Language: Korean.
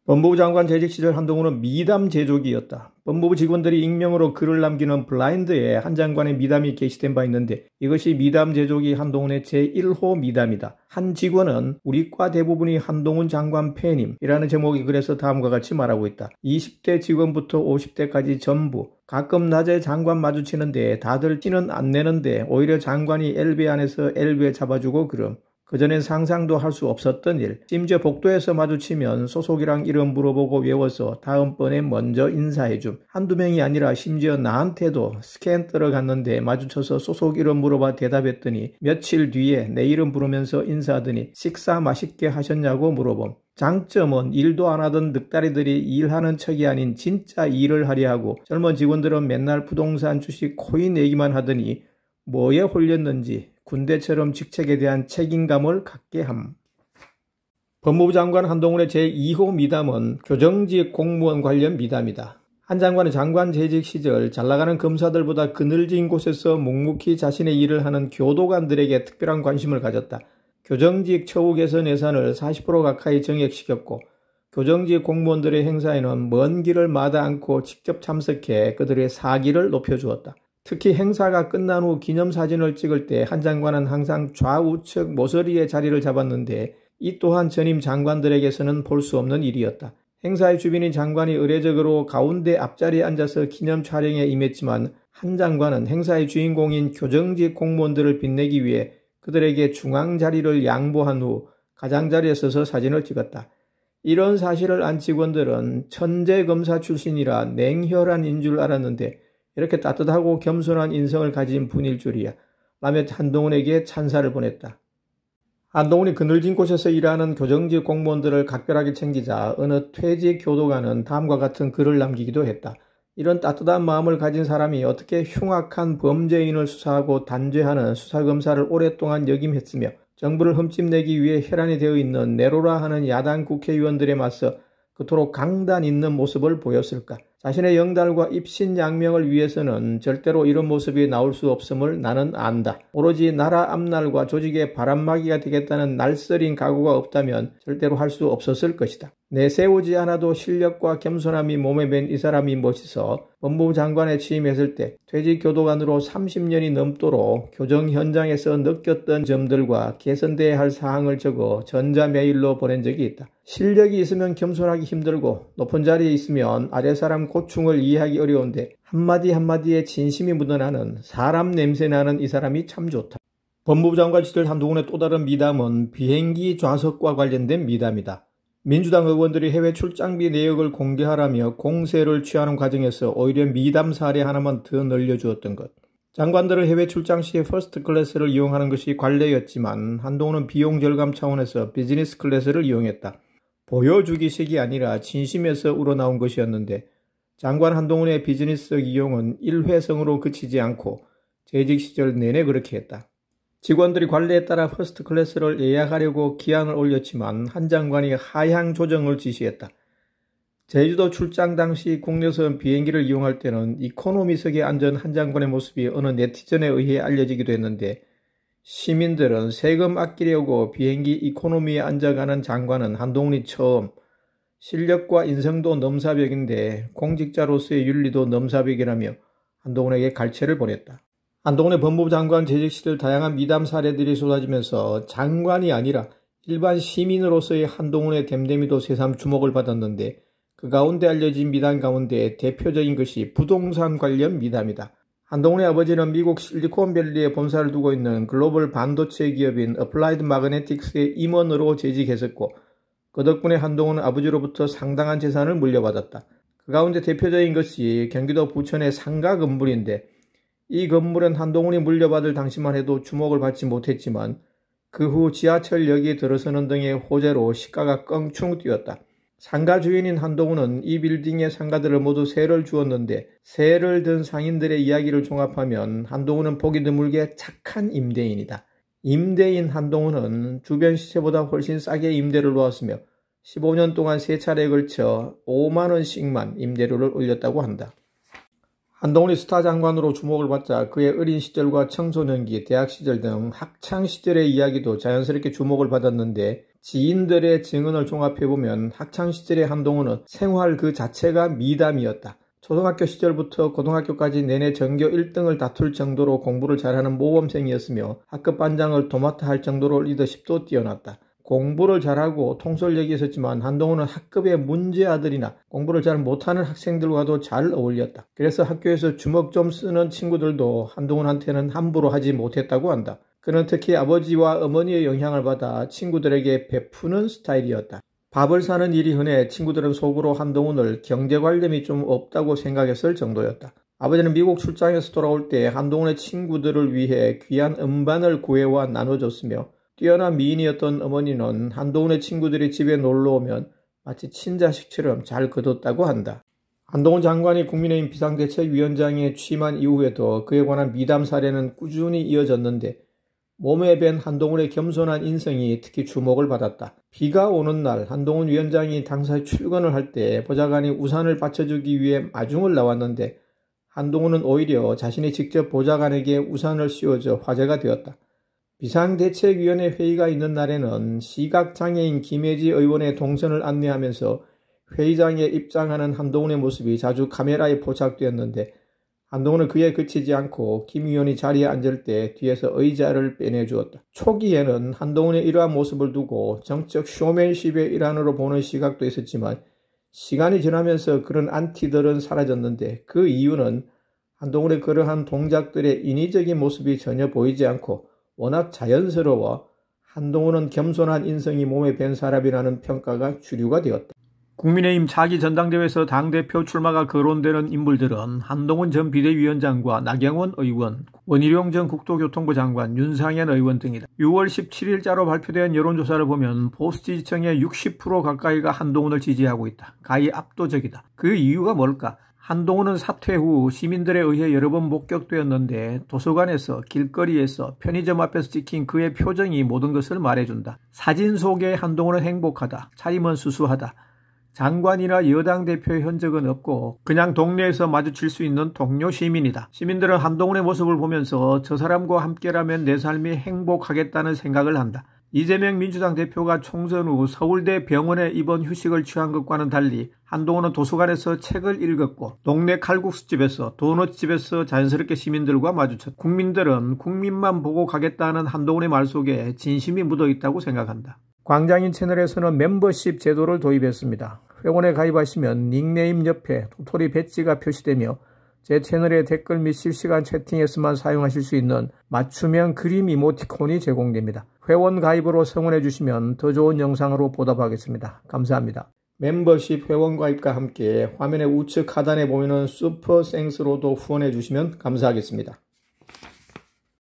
법무부 장관 재직 시절 한동훈은 미담 제조기였다. 법무부 직원들이 익명으로 글을 남기는 블라인드에 한 장관의 미담이 게시된 바 있는데 이것이 미담 제조기 한동훈의 제1호 미담이다. 한 직원은 우리 과 대부분이 한동훈 장관 팬임이라는 제목의 글에서 다음과 같이 말하고 있다. 20대 직원부터 50대까지 전부 가끔 낮에 장관 마주치는데 다들 티는 안 내는데 오히려 장관이 엘베 안에서 엘베 잡아주고 그럼. 그전엔 상상도 할 수 없었던 일. 심지어 복도에서 마주치면 소속이랑 이름 물어보고 외워서 다음번에 먼저 인사해줌. 한두 명이 아니라 심지어 나한테도 스캔 들어갔는데 마주쳐서 소속 이름 물어봐 대답했더니 며칠 뒤에 내 이름 부르면서 인사하더니 식사 맛있게 하셨냐고 물어봄. 장점은 일도 안 하던 늑다리들이 일하는 척이 아닌 진짜 일을 하려 하고 젊은 직원들은 맨날 부동산 주식 코인 얘기만 하더니 뭐에 홀렸는지 군대처럼 직책에 대한 책임감을 갖게 함. 법무부 장관 한동훈의 제2호 미담은 교정직 공무원 관련 미담이다. 한 장관은 장관 재직 시절 잘나가는 검사들보다 그늘진 곳에서 묵묵히 자신의 일을 하는 교도관들에게 특별한 관심을 가졌다. 교정직 처우 개선 예산을 40% 가까이 정액시켰고 교정직 공무원들의 행사에는 먼 길을 마다 않고 직접 참석해 그들의 사기를 높여주었다. 특히 행사가 끝난 후 기념사진을 찍을 때 한 장관은 항상 좌우측 모서리에 자리를 잡았는데 이 또한 전임 장관들에게서는 볼 수 없는 일이었다. 행사의 주빈인 장관이 의례적으로 가운데 앞자리에 앉아서 기념 촬영에 임했지만 한 장관은 행사의 주인공인 교정직 공무원들을 빛내기 위해 그들에게 중앙 자리를 양보한 후 가장자리에 서서 사진을 찍었다. 이런 사실을 안 직원들은 천재 검사 출신이라 냉혈한 인 줄 알았는데 이렇게 따뜻하고 겸손한 인성을 가진 분일 줄이야 라며 한동훈에게 찬사를 보냈다. 한동훈이 그늘진 곳에서 일하는 교정직 공무원들을 각별하게 챙기자 어느 퇴직 교도관은 다음과 같은 글을 남기기도 했다. 이런 따뜻한 마음을 가진 사람이 어떻게 흉악한 범죄인을 수사하고 단죄하는 수사검사를 오랫동안 역임했으며 정부를 흠집내기 위해 혈안이 되어 있는 내로라 하는 야당 국회의원들에 맞서 그토록 강단 있는 모습을 보였을까? 자신의 영달과 입신양명을 위해서는 절대로 이런 모습이 나올 수 없음을 나는 안다. 오로지 나라 앞날과 조직의 바람막이가 되겠다는 날쌔린 각오가 없다면 절대로 할 수 없었을 것이다. 내세우지 않아도 실력과 겸손함이 몸에 밴 이 사람이 멋있어 법무부 장관에 취임했을 때 퇴직 교도관으로 30년이 넘도록 교정 현장에서 느꼈던 점들과 개선돼야 할 사항을 적어 전자메일로 보낸 적이 있다. 실력이 있으면 겸손하기 힘들고 높은 자리에 있으면 아래사람 고충을 이해하기 어려운데 한마디 한마디에 진심이 묻어나는 사람 냄새나는 이 사람이 참 좋다. 법무부 장관 시절 한동훈의 또 다른 미담은 비행기 좌석과 관련된 미담이다. 민주당 의원들이 해외 출장비 내역을 공개하라며 공세를 취하는 과정에서 오히려 미담 사례 하나만 더 늘려주었던 것. 장관들은 해외 출장 시에 퍼스트 클래스를 이용하는 것이 관례였지만 한동훈은 비용 절감 차원에서 비즈니스 클래스를 이용했다. 보여주기식이 아니라 진심에서 우러나온 것이었는데 장관 한동훈의 비즈니스 이용은 일회성으로 그치지 않고 재직 시절 내내 그렇게 했다. 직원들이 관례에 따라 퍼스트 클래스를 예약하려고 기한을 올렸지만 한 장관이 하향 조정을 지시했다. 제주도 출장 당시 국내선 비행기를 이용할 때는 이코노미석에 앉은 한 장관의 모습이 어느 네티즌에 의해 알려지기도 했는데 시민들은 세금 아끼려고 비행기 이코노미에 앉아가는 장관은 한동훈이 처음, 실력과 인성도 넘사벽인데 공직자로서의 윤리도 넘사벽이라며 한동훈에게 갈채를 보냈다. 한동훈의 법무부 장관 재직 시절 다양한 미담 사례들이 쏟아지면서 장관이 아니라 일반 시민으로서의 한동훈의 댐댐이도 새삼 주목을 받았는데 그 가운데 알려진 미담 가운데 대표적인 것이 부동산 관련 미담이다. 한동훈의 아버지는 미국 실리콘밸리에 본사를 두고 있는 글로벌 반도체 기업인 어플라이드 마그네틱스의 임원으로 재직했었고 그 덕분에 한동훈은 아버지로부터 상당한 재산을 물려받았다. 그 가운데 대표적인 것이 경기도 부천의 상가 건물인데 이 건물은 한동훈이 물려받을 당시만 해도 주목을 받지 못했지만 그 후 지하철역에 들어서는 등의 호재로 시가가 껑충 뛰었다. 상가 주인인 한동훈은 이 빌딩의 상가들을 모두 세를 주었는데 세를 든 상인들의 이야기를 종합하면 한동훈은 보기 드물게 착한 임대인이다. 임대인 한동훈은 주변 시세보다 훨씬 싸게 임대를 놓았으며 15년 동안 3차례에 걸쳐 5만 원씩만 임대료를 올렸다고 한다. 한동훈이 스타 장관으로 주목을 받자 그의 어린 시절과 청소년기, 대학 시절 등 학창 시절의 이야기도 자연스럽게 주목을 받았는데 지인들의 증언을 종합해보면 학창 시절의 한동훈은 생활 그 자체가 미담이었다. 초등학교 시절부터 고등학교까지 내내 전교 1등을 다툴 정도로 공부를 잘하는 모범생이었으며 학급 반장을 도맡아 할 정도로 리더십도 뛰어났다. 공부를 잘하고 통솔력이 있었지만 한동훈은 학급의 문제 아들이나 공부를 잘 못하는 학생들과도 잘 어울렸다. 그래서 학교에서 주먹 좀 쓰는 친구들도 한동훈한테는 함부로 하지 못했다고 한다. 그는 특히 아버지와 어머니의 영향을 받아 친구들에게 베푸는 스타일이었다. 밥을 사는 일이 흔해 친구들은 속으로 한동훈을 경제관념이 좀 없다고 생각했을 정도였다. 아버지는 미국 출장에서 돌아올 때 한동훈의 친구들을 위해 귀한 음반을 구해와 나눠줬으며 뛰어난 미인이었던 어머니는 한동훈의 친구들이 집에 놀러오면 마치 친자식처럼 잘 거뒀다고 한다. 한동훈 장관이 국민의힘 비상대책위원장에 취임한 이후에도 그에 관한 미담 사례는 꾸준히 이어졌는데 몸에 밴 한동훈의 겸손한 인성이 특히 주목을 받았다. 비가 오는 날 한동훈 위원장이 당사에 출근을 할 때 보좌관이 우산을 받쳐주기 위해 마중을 나왔는데 한동훈은 오히려 자신이 직접 보좌관에게 우산을 씌워줘 화제가 되었다. 비상대책위원회 회의가 있는 날에는 시각장애인 김혜지 의원의 동선을 안내하면서 회의장에 입장하는 한동훈의 모습이 자주 카메라에 포착되었는데 한동훈은 그에 그치지 않고 김 의원이 자리에 앉을 때 뒤에서 의자를 빼내주었다. 초기에는 한동훈의 이러한 모습을 두고 정적 쇼맨십의 일환으로 보는 시각도 있었지만 시간이 지나면서 그런 안티들은 사라졌는데 그 이유는 한동훈의 그러한 동작들의 인위적인 모습이 전혀 보이지 않고 워낙 자연스러워 한동훈은 겸손한 인성이 몸에 밴 사람이라는 평가가 주류가 되었다. 국민의힘 차기 전당대회에서 당대표 출마가 거론되는 인물들은 한동훈 전 비대위원장과 나경원 의원, 원희룡 전 국토교통부 장관, 윤상현 의원 등이다. 6월 17일자로 발표된 여론조사를 보면 보수 지지층의 60% 가까이가 한동훈을 지지하고 있다. 가히 압도적이다. 그 이유가 뭘까? 한동훈은 사퇴 후 시민들에 의해 여러 번 목격되었는데 도서관에서, 길거리에서, 편의점 앞에서 찍힌 그의 표정이 모든 것을 말해준다. 사진 속의 한동훈은 행복하다. 차림은 수수하다. 장관이나 여당 대표의 흔적은 없고 그냥 동네에서 마주칠 수 있는 동료 시민이다. 시민들은 한동훈의 모습을 보면서 저 사람과 함께라면 내 삶이 행복하겠다는 생각을 한다. 이재명 민주당 대표가 총선 후 서울대 병원에 입원 휴식을 취한 것과는 달리 한동훈은 도서관에서 책을 읽었고 동네 칼국수집에서 도넛집에서 자연스럽게 시민들과 마주쳤다. 국민들은 국민만 보고 가겠다는 한동훈의 말 속에 진심이 묻어있다고 생각한다. 광장인 채널에서는 멤버십 제도를 도입했습니다. 회원에 가입하시면 닉네임 옆에 도토리 배지가 표시되며 제 채널의 댓글 및 실시간 채팅에서만 사용하실 수 있는 맞춤형 그림 이모티콘이 제공됩니다. 회원 가입으로 성원해 주시면 더 좋은 영상으로 보답하겠습니다. 감사합니다. 멤버십 회원 가입과 함께 화면의 우측 하단에 보이는 슈퍼 생스로도 후원해 주시면 감사하겠습니다.